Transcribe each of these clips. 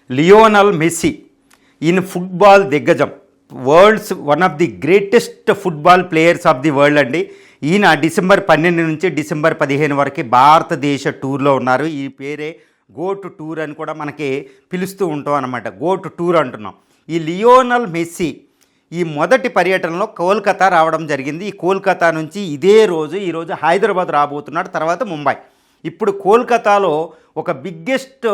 Lionel Messi ఈయన football దిగ్గజం, world's one of the greatest football players of the world అండి. ఈయన December 12 నుంచి డిసెంబర్ 15 వరకు భారతదేశ టూర్లో ఉన్నారు. ఈ పేరే గో టు టూర్ అని కూడా మనకి పిలుస్తూ ఉంటాం అన్నమాట. గో టు టూర్ అంటున్నాం. ఈ లియోనల్ మెస్సీ ఈ మొదటి పర్యటనలో కోల్కతా రావడం జరిగింది. ఈ కోల్కతా నుంచి ఈరోజు హైదరాబాద్ రాబోతున్నాడు, తర్వాత ముంబై. ఇప్పుడు కోల్కతాలో ఒక బిగ్గెస్ట్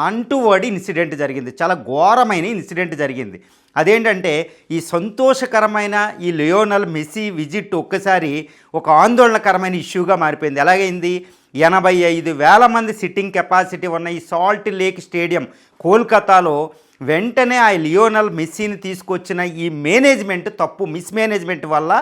అంటువర్డ్ ఇన్సిడెంట్ జరిగింది, చాలా ఘోరమైన ఇన్సిడెంట్ జరిగింది. అదేంటంటే ఈ సంతోషకరమైన ఈ లియోనల్ మెస్సీ విజిట్ ఒక్కసారి ఒక ఆందోళనకరమైన ఇష్యూగా మారిపోయింది. ఎలాగైంది? 85,000 మంది సిట్టింగ్ కెపాసిటీ ఉన్న ఈ సాల్ట్ లేక్ స్టేడియం కోల్కతాలో వెంటనే ఆ లియోనల్ మెస్సీని తీసుకొచ్చిన ఈ మేనేజ్మెంట్ తప్పు, మిస్మేనేజ్మెంట్ వల్ల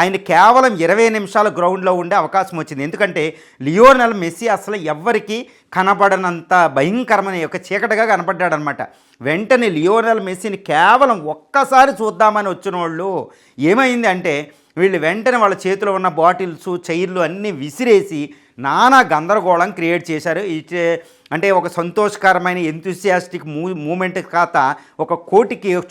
ఆయన కేవలం 20 నిమిషాలు గ్రౌండ్లో ఉండే అవకాశం వచ్చింది. ఎందుకంటే లియోనల్ మెస్సీ అసలు ఎవ్వరికీ కనబడనంత భయంకరమైన ఒక చీకటిగా కనపడ్డాడనమాట. వెంటనే లియోనల్ మెస్సీని కేవలం ఒక్కసారి చూద్దామని వచ్చిన వాళ్ళు ఏమైంది అంటే వీళ్ళు వెంటనే వాళ్ళ చేతిలో ఉన్న బాటిల్స్, చైర్లు అన్నీ విసిరేసి నానా గందరగోళం క్రియేట్ చేశారు. అంటే ఒక సంతోషకరమైన ఎంతూసియాస్టిక్ మూమెంట్ కాత ఒక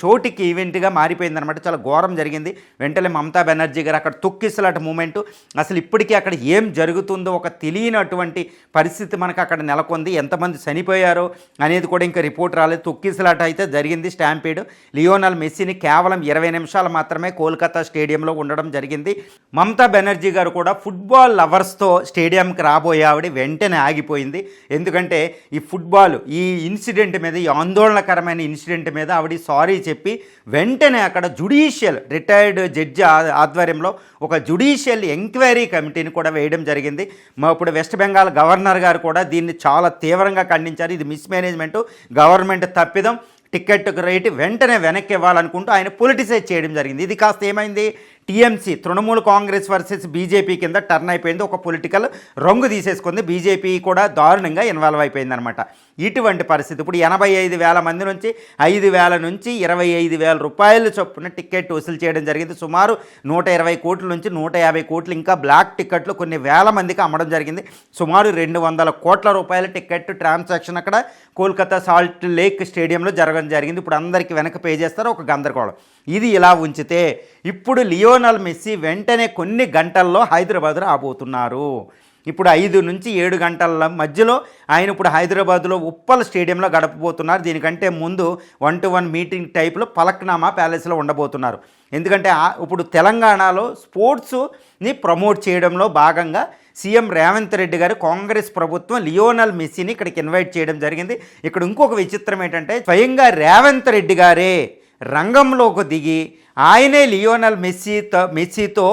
చోటికి ఈవెంట్గా మారిపోయిందనమాట. చాలా ఘోరం జరిగింది. వెంటనే మమతా బెనర్జీ గారు అక్కడ తొక్కిసలాట మూమెంటు, అసలు ఇప్పటికీ అక్కడ ఏం జరుగుతుందో ఒక తెలియనటువంటి పరిస్థితి మనకు అక్కడ నెలకొంది. ఎంతమంది చనిపోయారో అనేది కూడా ఇంకా రిపోర్ట్ రాలేదు. తొక్కిసలాట అయితే జరిగింది, స్టాంపీడ్. లియోనల్ మెస్సీని కేవలం 20 నిమిషాలు మాత్రమే కోల్కతా స్టేడియంలో ఉండడం జరిగింది. మమతా బెనర్జీ గారు కూడా ఫుట్బాల్ లవర్స్తో స్టేడియంకి రాబోయే ఆవిడ వెంటనే ఆగిపోయింది. ఎందుకంటే ఈ ఫుట్బాల్ ఈ ఇన్సిడెంట్ మీద, ఈ ఆందోళనకరమైన ఇన్సిడెంట్ మీద ఆవిడ సారీ చెప్పి వెంటనే అక్కడ జుడిషియల్ రిటైర్డ్ జడ్జి ఆధ్వర్యంలో ఒక జుడిషియల్ ఎంక్వైరీ కమిటీని కూడా వేయడం జరిగింది. ఇప్పుడు వెస్ట్ బెంగాల్ గవర్నర్ గారు కూడా దీన్ని చాలా తీవ్రంగా ఖండించారు. ఇది మిస్మేనేజ్మెంట్, గవర్నమెంట్ తప్పిదం, టికెట్ రేటు వెంటనే వెనక్కి ఇవ్వాలనుకుంటూ ఆయన పొలిటిసైజ్ చేయడం జరిగింది. ఇది కాస్త ఏమైంది, TMC Trinamool Congress versus BJP కింద టర్న్ అయిపోయింది. ఒక పొలిటికల్ రంగు తీసేసుకుంది. బీజేపీ కూడా దారుణంగా ఇన్వాల్వ్ అయిపోయింది అనమాట. ఇటువంటి పరిస్థితి ఇప్పుడు 85,000 మంది నుంచి 5,000 నుంచి 25,000 రూపాయలు చొప్పున టికెట్ వసూలు చేయడం జరిగింది. సుమారు 120 కోట్ల నుంచి 150 కోట్లు ఇంకా బ్లాక్ టికెట్లు కొన్ని వేల మందికి అమ్మడం జరిగింది. సుమారు 200 కోట్ల రూపాయల టికెట్ ట్రాన్సాక్షన్ అక్కడ కోల్కతా సాల్ట్ లేక్ స్టేడియంలో జరగడం జరిగింది. ఇప్పుడు అందరికీ వెనక పే చేస్తారు, ఒక గందరగోళం. ఇది ఇలా ఉంచితే ఇప్పుడు లియోనల్ మెస్సీ వెంటనే కొన్ని గంటల్లో హైదరాబాద్ రాబోతున్నారు. ఇప్పుడు 5 నుంచి 7 గంటల మధ్యలో ఆయన ఇప్పుడు హైదరాబాద్లో ఉప్పల్ స్టేడియంలో గడపబోతున్నారు. దీనికంటే ముందు 1-to-1 మీటింగ్ టైప్లో పలక్నామా ప్యాలెస్లో ఉండబోతున్నారు. ఎందుకంటే ఇప్పుడు తెలంగాణలో స్పోర్ట్స్ని ప్రమోట్ చేయడంలో భాగంగా సీఎం రేవంత్ రెడ్డి గారు కాంగ్రెస్ ప్రభుత్వం లియోనల్ మెస్సీని ఇక్కడికి ఇన్వైట్ చేయడం జరిగింది. ఇక్కడ ఇంకొక విచిత్రం ఏంటంటే స్వయంగా రేవంత్ రెడ్డి గారే రంగంలోకి దిగి ఆయనే లియోనల్ మెస్సీతో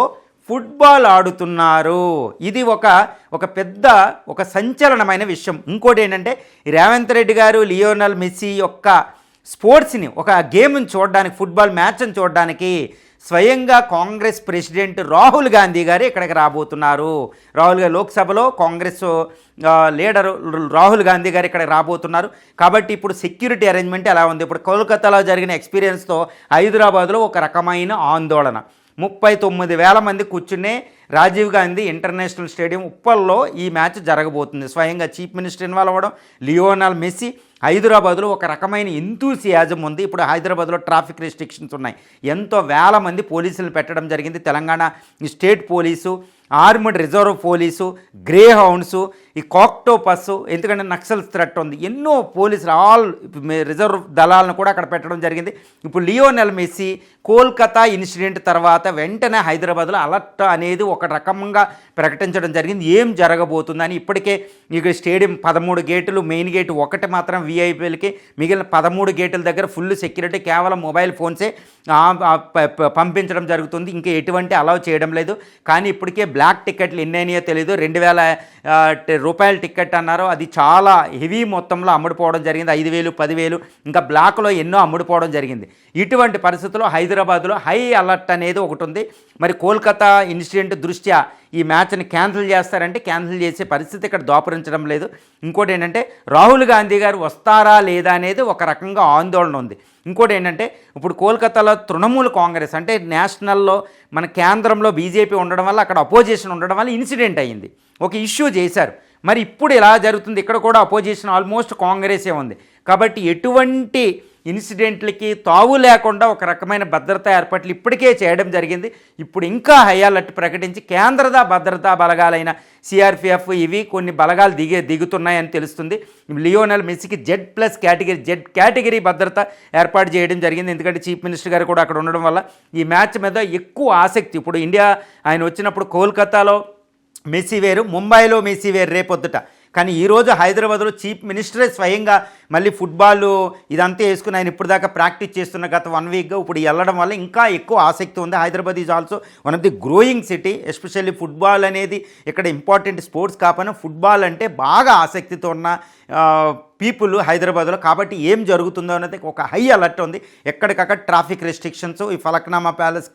ఫుట్బాల్ ఆడుతున్నారు. ఇది ఒక పెద్ద సంచలనమైన విషయం. ఇంకోటి ఏంటంటే రేవంత్ రెడ్డి గారు లియోనల్ మెస్సీ యొక్క స్పోర్ట్స్ని, ఒక గేమ్ని చూడడానికి, ఫుట్బాల్ మ్యాచ్ని చూడడానికి స్వయంగా కాంగ్రెస్ ప్రెసిడెంట్ రాహుల్ గాంధీ గారు ఇక్కడికి రాబోతున్నారు. రాహుల్ గారు లోక్సభలో కాంగ్రెస్ లీడరు రాహుల్ గాంధీ గారు ఇక్కడికి రాబోతున్నారు. కాబట్టి ఇప్పుడు సెక్యూరిటీ అరేంజ్మెంట్ ఎలా ఉంది? ఇప్పుడు కోల్కతాలో జరిగిన ఎక్స్పీరియన్స్తో హైదరాబాద్లో ఒక రకమైన ఆందోళన. 39,000 మంది కూర్చునే రాజీవ్ గాంధీ ఇంటర్నేషనల్ స్టేడియం ఉప్పల్లో ఈ మ్యాచ్ జరగబోతుంది. స్వయంగా చీఫ్ మినిస్టర్ ఇన్వాల్వ్ అవ్వడం, లియోనల్ మెస్సీ. హైదరాబాద్లో ఒక రకమైన ఎంతూసియాజం ఉంది. ఇప్పుడు హైదరాబాద్లో ట్రాఫిక్ రెస్ట్రిక్షన్స్ ఉన్నాయి. ఎంతో వేల మంది పోలీసులు పెట్టడం జరిగింది. Telangana state police, armed reserve police, grey hounds, ఈ కాక్టోపస్, ఎందుకంటే నక్సల్ థ్రెట్ ఉంది, ఎన్నో పోలీసులు ఆల్ రిజర్వ్ దళాలను కూడా అక్కడ పెట్టడం జరిగింది. ఇప్పుడు లియోనల్ మెస్సీ కోల్కతా ఇన్సిడెంట్ తర్వాత వెంటనే హైదరాబాద్లో అలర్ట్ అనేది ఒక రకంగా ప్రకటించడం జరిగింది. ఏం జరగబోతుందని ఇప్పటికే ఇక స్టేడియం 13 గేట్లు, మెయిన్ గేట్ ఒకటి మాత్రం వీఐపీలకి, మిగిలిన 13 గేట్ల దగ్గర ఫుల్ సెక్యూరిటీ, కేవలం మొబైల్ ఫోన్సే పంపించడం జరుగుతుంది. ఇంకా ఎటువంటి అలౌ చేయడం లేదు. కానీ ఇప్పటికే బ్లాక్ టికెట్లు ఎన్నైనాయో తెలియదు. 2,000 రూపాయల టికెట్ అన్నారు, అది చాలా హెవీ మొత్తంలో అమ్ముడుపోవడం జరిగింది. 5,000, 10,000 ఇంకా బ్లాక్లో ఎన్నో అమ్ముడుపోవడం జరిగింది. ఇటువంటి పరిస్థితుల్లో హైదరాబాద్లో హై అలర్ట్ అనేది ఒకటి ఉంది. మరి కోల్కతా ఇన్సిడెంట్ దృష్ట్యా ఈ మ్యాచ్ని క్యాన్సిల్ చేస్తారంటే క్యాన్సిల్ చేసే పరిస్థితి ఇక్కడ దోపరించడం లేదు. ఇంకోటి ఏంటంటే రాహుల్ గాంధీ గారు వస్తారా లేదా అనేది ఒక రకంగా ఆందోళన ఉంది. ఇంకోటి ఏంటంటే ఇప్పుడు కోల్కతాలో తృణమూల్ కాంగ్రెస్ అంటే నేషనల్లో మన కేంద్రంలో బీజేపీ ఉండడం వల్ల, అక్కడ అపోజిషన్ ఉండడం వల్ల ఇన్సిడెంట్ అయ్యింది, ఒక ఇష్యూ చేశారు. మరి ఇప్పుడు ఇలా జరుగుతుంది. ఇక్కడ కూడా అపోజిషన్ ఆల్మోస్ట్ కాంగ్రెసే ఉంది. కాబట్టి ఎటువంటి ఇన్సిడెంట్లకి తావు లేకుండా ఒక రకమైన భద్రతా ఏర్పాట్లు ఇప్పటికే చేయడం జరిగింది. ఇప్పుడు ఇంకా హై అలర్ట్ ప్రకటించి భద్రతా బలగాలైన సిఆర్పిఎఫ్ ఇవి కొన్ని బలగాలు దిగుతున్నాయని తెలుస్తుంది. లియోనల్ మెస్సీకి జెడ్ కేటగిరీ భద్రత ఏర్పాటు చేయడం జరిగింది. ఎందుకంటే చీఫ్ మినిస్టర్ గారు కూడా అక్కడ ఉండడం వల్ల ఈ మ్యాచ్ మీద ఎక్కువ ఆసక్తి. ఇప్పుడు ఇండియా ఆయన వచ్చినప్పుడు కోల్కతాలో మెస్సీ వేరు, ముంబైలో మెస్సీ వేరు రేపొద్దుట. కానీ ఈరోజు హైదరాబాద్లో చీఫ్ మినిస్టరే స్వయంగా మళ్ళీ ఫుట్బాల్ ఇదంతా వేసుకుని ఆయన ఇప్పుడు దాకా ప్రాక్టీస్ చేస్తున్న గత 1 వీక్గా ఇప్పుడు వెళ్ళడం వల్ల ఇంకా ఎక్కువ ఆసక్తి ఉంది. Hyderabad is also one of the growing city. Especially football అనేది ఇక్కడ ఇంపార్టెంట్ స్పోర్ట్స్ కాకపోయినా ఫుట్బాల్ అంటే బాగా ఆసక్తితో ఉన్న పీపుల్ హైదరాబాద్లో. కాబట్టి ఏం జరుగుతుందో అనేది ఒక హై అలర్ట్ ఉంది. ఎక్కడికక్కడ ట్రాఫిక్ రెస్ట్రిక్షన్స్, ఈ ఫలక్నామా ప్యాలెస్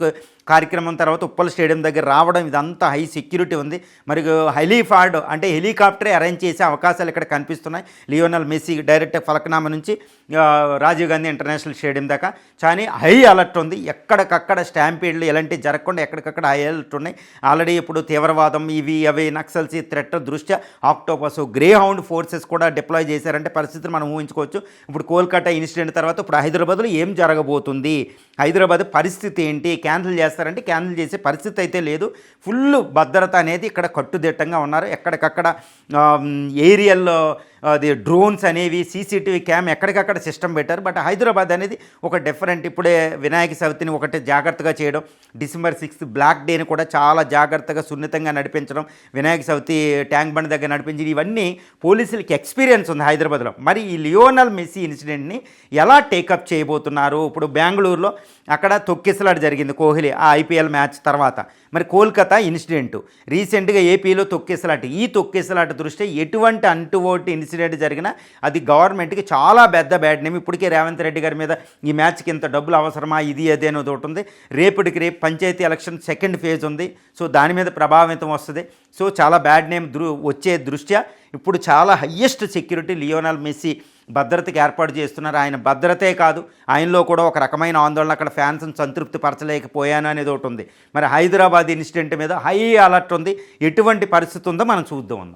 కార్యక్రమం తర్వాత ఉప్పల్ స్టేడియం దగ్గర రావడం, ఇదంతా హై సెక్యూరిటీ ఉంది. మరి హెలీఫాడ్ అంటే హెలికాప్టరే అరేంజ్ చేసే అవకాశాలు ఇక్కడ కనిపిస్తున్నాయి. లియోనల్ మెస్సీ డైరెక్ట్ ఫలక్నామా నుంచి రాజీవ్ గాంధీ ఇంటర్నేషనల్ స్టేడియం దాకా చాలా హై అలర్ట్ ఉంది. ఎక్కడికక్కడ స్టాంపీడ్లు ఎలాంటి జరగకుండా ఎక్కడికక్కడ హై అలర్ట్ ఉన్నాయి. ఆల్రెడీ ఇప్పుడు తీవ్రవాదం ఇవి అవి నక్సల్స్ థ్రెట్ దృష్ట్యా ఆక్టోపస్ గ్రే హౌండ్ ఫోర్సెస్ కూడా డిప్లాయ్ చేశారంటే పరిస్థితిని మనం ఊహించుకోవచ్చు. ఇప్పుడు కోల్కతా ఇన్సిడెంట్ తర్వాత ఇప్పుడు హైదరాబాద్లో ఏం జరగబోతుంది, హైదరాబాద్ పరిస్థితి ఏంటి, క్యాన్సిల్ చేస్తారంటే క్యాన్సిల్ చేసే పరిస్థితి అయితే లేదు. ఫుల్ భద్రత అనేది ఇక్కడ కట్టుదిట్టంగా ఉన్నారు. ఎక్కడికక్కడ ఏరియల్లో అది డ్రోన్స్ అనేవి సీసీటీవీ క్యామ్ ఎక్కడికక్కడ సిస్టమ్ పెట్టారు. బట్ హైదరాబాద్ అనేది ఒక డిఫరెంట్. ఇప్పుడే వినాయక చవితిని ఒకటి జాగ్రత్తగా చేయడం, డిసెంబర్ 6 బ్లాక్ డేని కూడా చాలా జాగ్రత్తగా సున్నితంగా నడిపించడం, వినాయక చవితి ట్యాంక్ బండ్ దగ్గర నడిపించడం, ఇవన్నీ పోలీసులకి ఎక్స్పీరియన్స్ ఉంది హైదరాబాద్లో. మరి ఈ లియోనల్ మెస్సీ ఇన్సిడెంట్ని ఎలా టేకప్ చేయబోతున్నారు? ఇప్పుడు బెంగళూరులో అక్కడ తొక్కిసలాట జరిగింది కోహ్లీ ఆ ఐపీఎల్ మ్యాచ్ తర్వాత. మరి కోల్కతా ఇన్సిడెంట్, రీసెంట్గా ఏపీలో తొక్కిసలాట. ఈ తొక్కిసలాట దృష్ట్యా ఎటువంటి అంటువోటి ఇన్సిడెంట్ జరిగినా అది గవర్నమెంట్కి చాలా పెద్ద బ్యాడ్ నేమ్. ఇప్పటికే రేవంత్ రెడ్డి గారి మీద ఈ మ్యాచ్కి ఇంత డబ్బులు అవసరమా ఇది అదే అనేది ఒకటి ఉంది. రేపు పంచాయతీ ఎలక్షన్ సెకండ్ ఫేజ్ ఉంది. సో దాని మీద ప్రభావితం వస్తుంది. సో చాలా బ్యాడ్ నేమ్ వచ్చే దృష్ట్యా ఇప్పుడు చాలా హయ్యెస్ట్ సెక్యూరిటీ లియోనల్ మెస్సీ భద్రతకి ఏర్పాటు చేస్తున్నారు. ఆయన భద్రతే కాదు, ఆయనలో కూడా ఒక రకమైన ఆందోళన, అక్కడ ఫ్యాన్స్ని సంతృప్తి పరచలేకపోయాను అనేది ఒకటి ఉంది. మరి హైదరాబాద్ ఇన్సిడెంట్ మీద హై అలర్ట్ ఉంది. ఎటువంటి పరిస్థితి ఉందో మనం చూద్దాం.